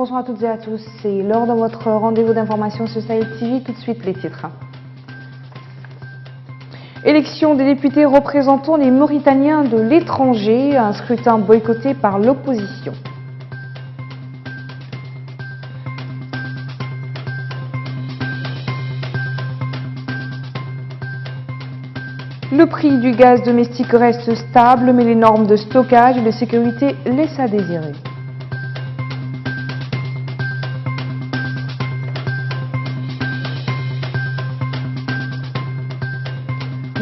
Bonsoir à toutes et à tous. C'est l'heure de votre rendez-vous d'information sur Sahel TV. Tout de suite les titres. Élection des députés représentant les Mauritaniens de l'étranger, un scrutin boycotté par l'opposition. Le prix du gaz domestique reste stable, mais les normes de stockage et de sécurité laissent à désirer.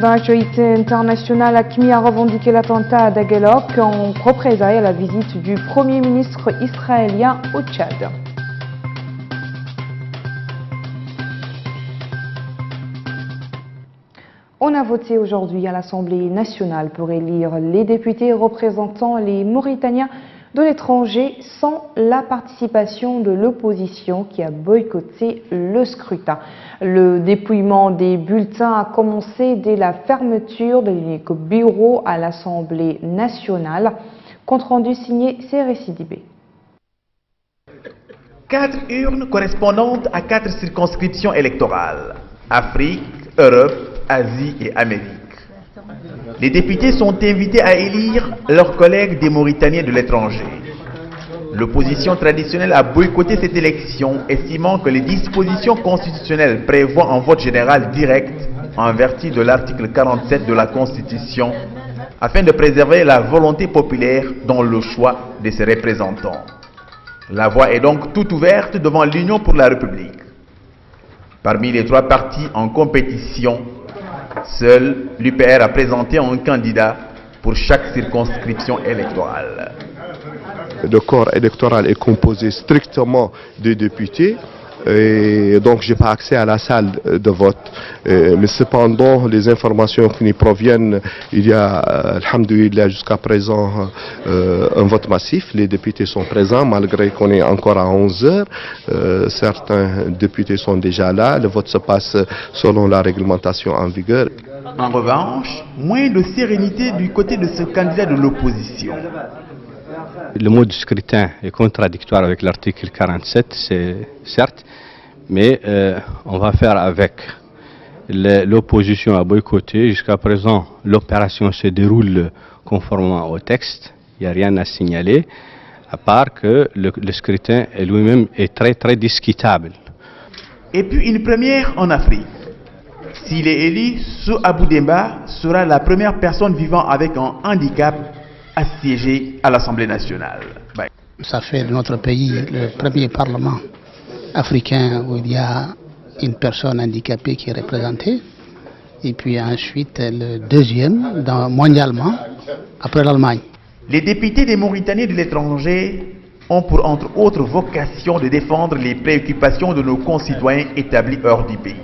Dans l'actualité internationale, Hakmi a revendiqué l'attentat à Daguelok en représailles à la visite du Premier ministre israélien au Tchad. On a voté aujourd'hui à l'Assemblée nationale pour élire les députés représentant les Mauritaniens de l'étranger sans la participation de l'opposition qui a boycotté le scrutin. Le dépouillement des bulletins a commencé dès la fermeture de l'unique bureau à l'Assemblée nationale. Compte rendu signé Séré Sidibé. 4 urnes correspondantes à 4 circonscriptions électorales: Afrique, Europe, Asie et Amérique. Les députés sont invités à élire leurs collègues des Mauritaniens de l'étranger. L'opposition traditionnelle a boycotté cette élection, estimant que les dispositions constitutionnelles prévoient un vote général direct en vertu de l'article 47 de la Constitution, afin de préserver la volonté populaire dans le choix de ses représentants. La voie est donc toute ouverte devant l'Union pour la République. Parmi les 3 partis en compétition, seul l'UPR a présenté un candidat pour chaque circonscription électorale. Le corps électoral est composé strictement de députés et donc je n'ai pas accès à la salle de vote. Mais cependant, les informations qui nous proviennent, il y a, alhamdoulilah, jusqu'à présent un vote massif. Les députés sont présents malgré qu'on est encore à 11 heures. Certains députés sont déjà là. Le vote se passe selon la réglementation en vigueur. En revanche, moins de sérénité du côté de ce candidat de l'opposition. Le mode de scrutin est contradictoire avec l'article 47, c'est certes, mais on va faire avec. L'opposition a boycotté. Jusqu'à présent, l'opération se déroule conformément au texte. Il n'y a rien à signaler, à part que le scrutin lui-même est très discutable. Et puis une première en Afrique. S'il est élu, Sou Abou Demba sera la première personne vivant avec un handicap à siéger à l'Assemblée nationale. Ça fait de notre pays le premier parlement africain où il y a une personne handicapée qui est représentée, et puis ensuite le deuxième mondialement après l'Allemagne. Les députés des Mauritaniens de l'étranger ont pour entre autres vocation de défendre les préoccupations de nos concitoyens établis hors du pays.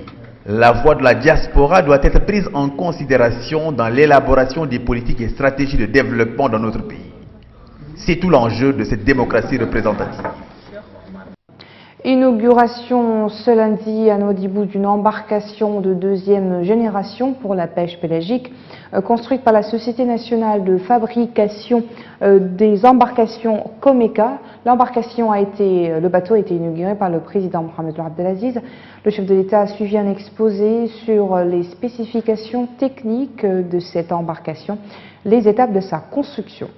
La voix de la diaspora doit être prise en considération dans l'élaboration des politiques et stratégies de développement dans notre pays. C'est tout l'enjeu de cette démocratie représentative. Inauguration ce lundi à Nouadhibou d'une embarcation de 2e génération pour la pêche pélagique construite par la Société nationale de fabrication des embarcations Comeka. Le bateau a été inauguré par le président Mohamed Abdelaziz. Le chef de l'État a suivi un exposé sur les spécifications techniques de cette embarcation, les étapes de sa construction.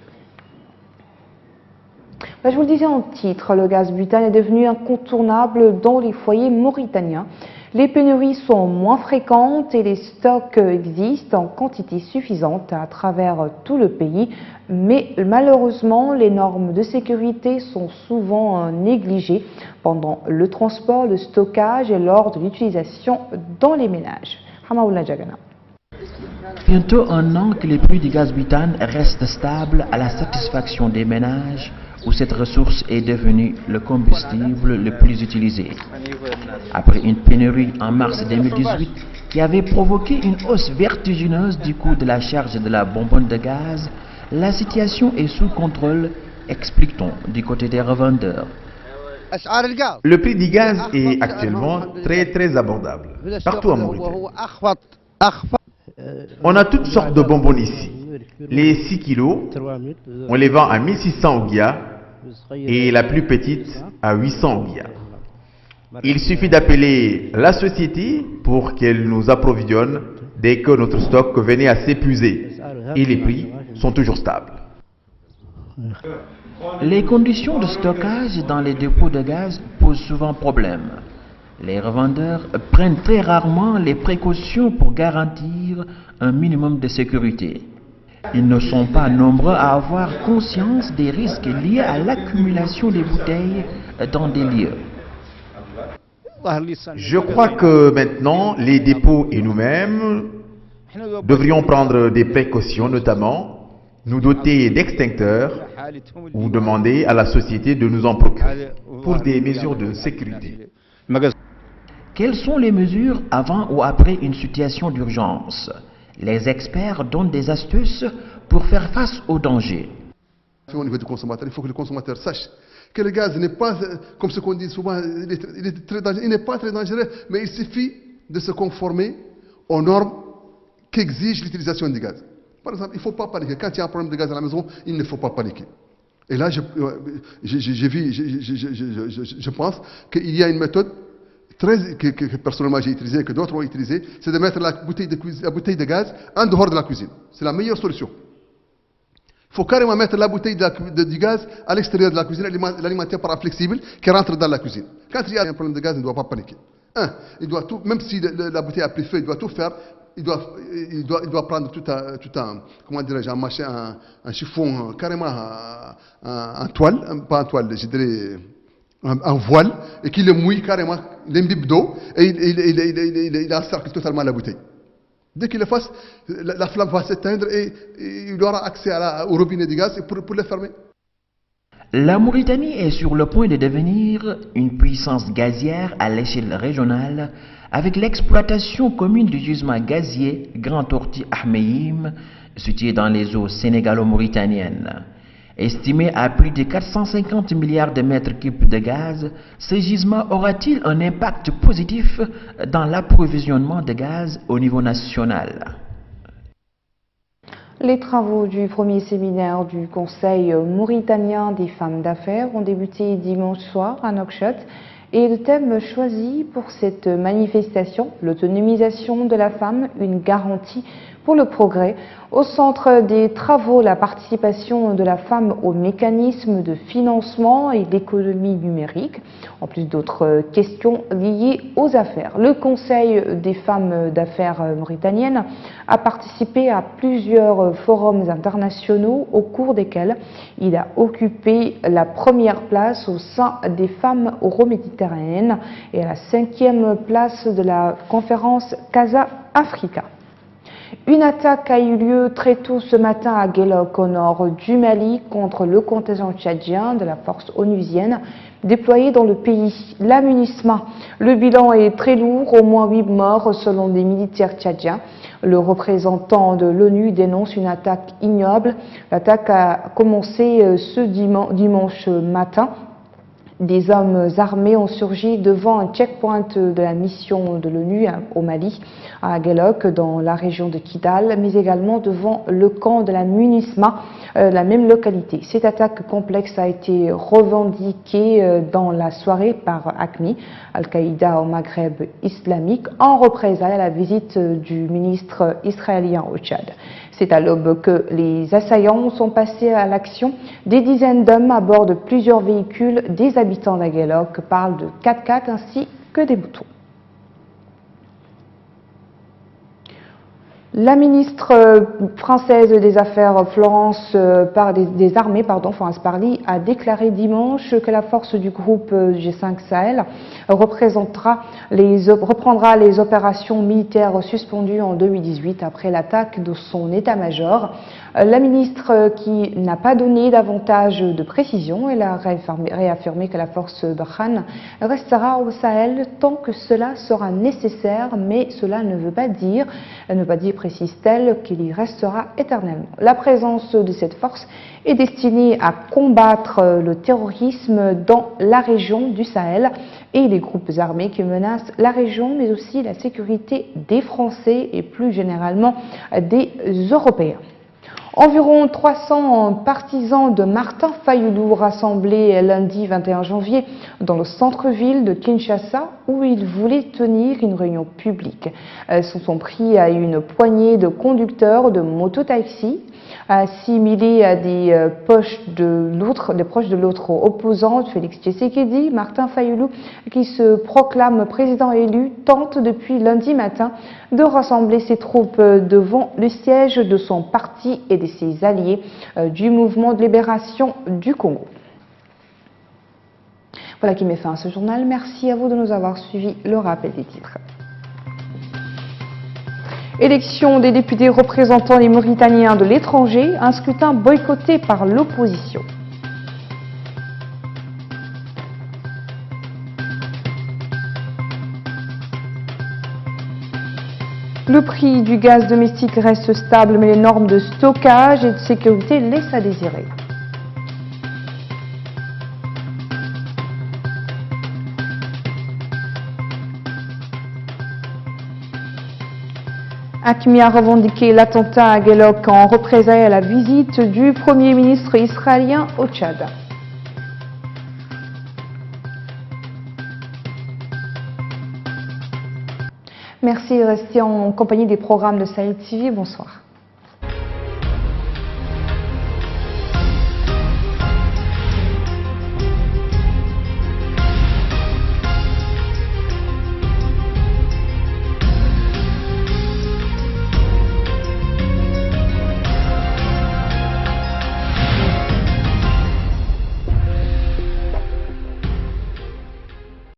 Je vous le disais en titre, le gaz butane est devenu incontournable dans les foyers mauritaniens. Les pénuries sont moins fréquentes et les stocks existent en quantité suffisante à travers tout le pays. Mais malheureusement, les normes de sécurité sont souvent négligées pendant le transport, le stockage et lors de l'utilisation dans les ménages. Hamaoula Jagana. Bientôt 1 an que les prix du gaz butane restent stables à la satisfaction des ménages, où cette ressource est devenue le combustible le plus utilisé. Après une pénurie en mars 2018 qui avait provoqué une hausse vertigineuse du coût de la charge de la bonbonne de gaz, la situation est sous contrôle, explique-t-on du côté des revendeurs. Le prix du gaz est actuellement très abordable, partout en Mauritanie. On a toutes sortes de bonbonnes ici. Les 6 kilos, on les vend à 1600 ouguiya, et la plus petite à 800 ouïas. Il suffit d'appeler la société pour qu'elle nous approvisionne dès que notre stock venait à s'épuiser et les prix sont toujours stables. Les conditions de stockage dans les dépôts de gaz posent souvent problème. Les revendeurs prennent très rarement les précautions pour garantir un minimum de sécurité. Ils ne sont pas nombreux à avoir conscience des risques liés à l'accumulation des bouteilles dans des lieux. Je crois que maintenant, les dépôts et nous-mêmes devrions prendre des précautions, notamment nous doter d'extincteurs ou demander à la société de nous en procurer pour des mesures de sécurité. Quelles sont les mesures avant ou après une situation d'urgence? Les experts donnent des astuces pour faire face aux dangers. Au niveau du consommateur, il faut que le consommateur sache que le gaz n'est pas, comme ce qu'on dit souvent, il est très dangereux. Il n'est pas très dangereux, mais il suffit de se conformer aux normes qu'exige l'utilisation du gaz. Par exemple, il ne faut pas paniquer. Quand il y a un problème de gaz à la maison, il ne faut pas paniquer. Et là, je pense qu'il y a une méthode que personnellement j'ai utilisée, que d'autres ont utilisée, c'est de mettre la bouteille de gaz en dehors de la cuisine. C'est la meilleure solution. Il faut carrément mettre la bouteille du gaz à l'extérieur de la cuisine, l'alimenter par un flexible qui rentre dans la cuisine. Quand il y a un problème de gaz, il ne doit pas paniquer. Il doit tout, même si la bouteille a pris feu, il doit tout faire. Il doit prendre tout un comment dirais-je, un chiffon, carrément un toile, pas un toile, je dirais un voile, et qu'il le mouille carrément, il l'imbibe d'eau, et il encercle totalement la bouteille. Dès qu'il le fasse, la flamme va s'éteindre et il aura accès au robinet du gaz pour le fermer. La Mauritanie est sur le point de devenir une puissance gazière à l'échelle régionale avec l'exploitation commune du gisement gazier Grand Tortue Ahmeyim, situé dans les eaux sénégalo-mauritaniennes. Estimé à plus de 450 milliards de mètres cubes de gaz, ce gisement aura-t-il un impact positif dans l'approvisionnement de gaz au niveau national? Les travaux du premier séminaire du Conseil mauritanien des femmes d'affaires ont débuté dimanche soir à Nouakchott. Et le thème choisi pour cette manifestation, l'autonomisation de la femme, une garantie pour le progrès. Au centre des travaux, la participation de la femme aux mécanismes de financement et l'économie numérique, en plus d'autres questions liées aux affaires. Le Conseil des femmes d'affaires mauritaniennes a participé à plusieurs forums internationaux au cours desquels il a occupé la première place au sein des femmes euro-méditerranéennes et à la 5e place de la conférence Casa Africa. Une attaque a eu lieu très tôt ce matin à Guelok, au nord du Mali, contre le contingent tchadien de la force onusienne déployée dans le pays. La MINUSMA. Le bilan est très lourd, au moins 8 morts selon des militaires tchadiens. Le représentant de l'ONU dénonce une attaque ignoble. L'attaque a commencé ce dimanche matin. Des hommes armés ont surgi devant un checkpoint de la mission de l'ONU au Mali, à Guelok, dans la région de Kidal, mais également devant le camp de la MINUSMA, la même localité. Cette attaque complexe a été revendiquée dans la soirée par AQMI, Al-Qaïda au Maghreb islamique, en représailles à la visite du ministre israélien au Tchad. C'est à l'aube que les assaillants sont passés à l'action. Des dizaines d'hommes à bord de plusieurs véhicules, des habitants d'Aguelok parlent de 4x4 ainsi que des moutons. La ministre française des Affaires Florence Parly a déclaré dimanche que la force du groupe G5 Sahel reprendra les opérations militaires suspendues en 2018 après l'attaque de son état-major. La ministre, qui n'a pas donné davantage de précisions, elle a réaffirmé que la force Barkhane restera au Sahel tant que cela sera nécessaire, mais cela ne veut pas dire, précise-t-elle, qu'il y restera éternellement. La présence de cette force est destinée à combattre le terrorisme dans la région du Sahel et les groupes armés qui menacent la région, mais aussi la sécurité des Français et plus généralement des Européens. Environ 300 partisans de Martin Fayulu rassemblés lundi 21 janvier dans le centre-ville de Kinshasa où ils voulaient tenir une réunion publique. Se sont pris à une poignée de conducteurs de mototaxi, assimilés à des proches de l'autre opposant, Félix Tshisekedi. Martin Fayulu, qui se proclame président élu, tente depuis lundi matin de rassembler ses troupes devant le siège de son parti et de ses alliés du mouvement de libération du Congo. Voilà qui met fin à ce journal. Merci à vous de nous avoir suivis. Le rappel des titres. Élection des députés représentant les Mauritaniens de l'étranger, un scrutin boycotté par l'opposition. Le prix du gaz domestique reste stable, mais les normes de stockage et de sécurité laissent à désirer. AQMI a revendiqué l'attentat à Guelok en représailles à la visite du Premier ministre israélien au Tchad. Merci de rester en compagnie des programmes de Sahel TV. Bonsoir.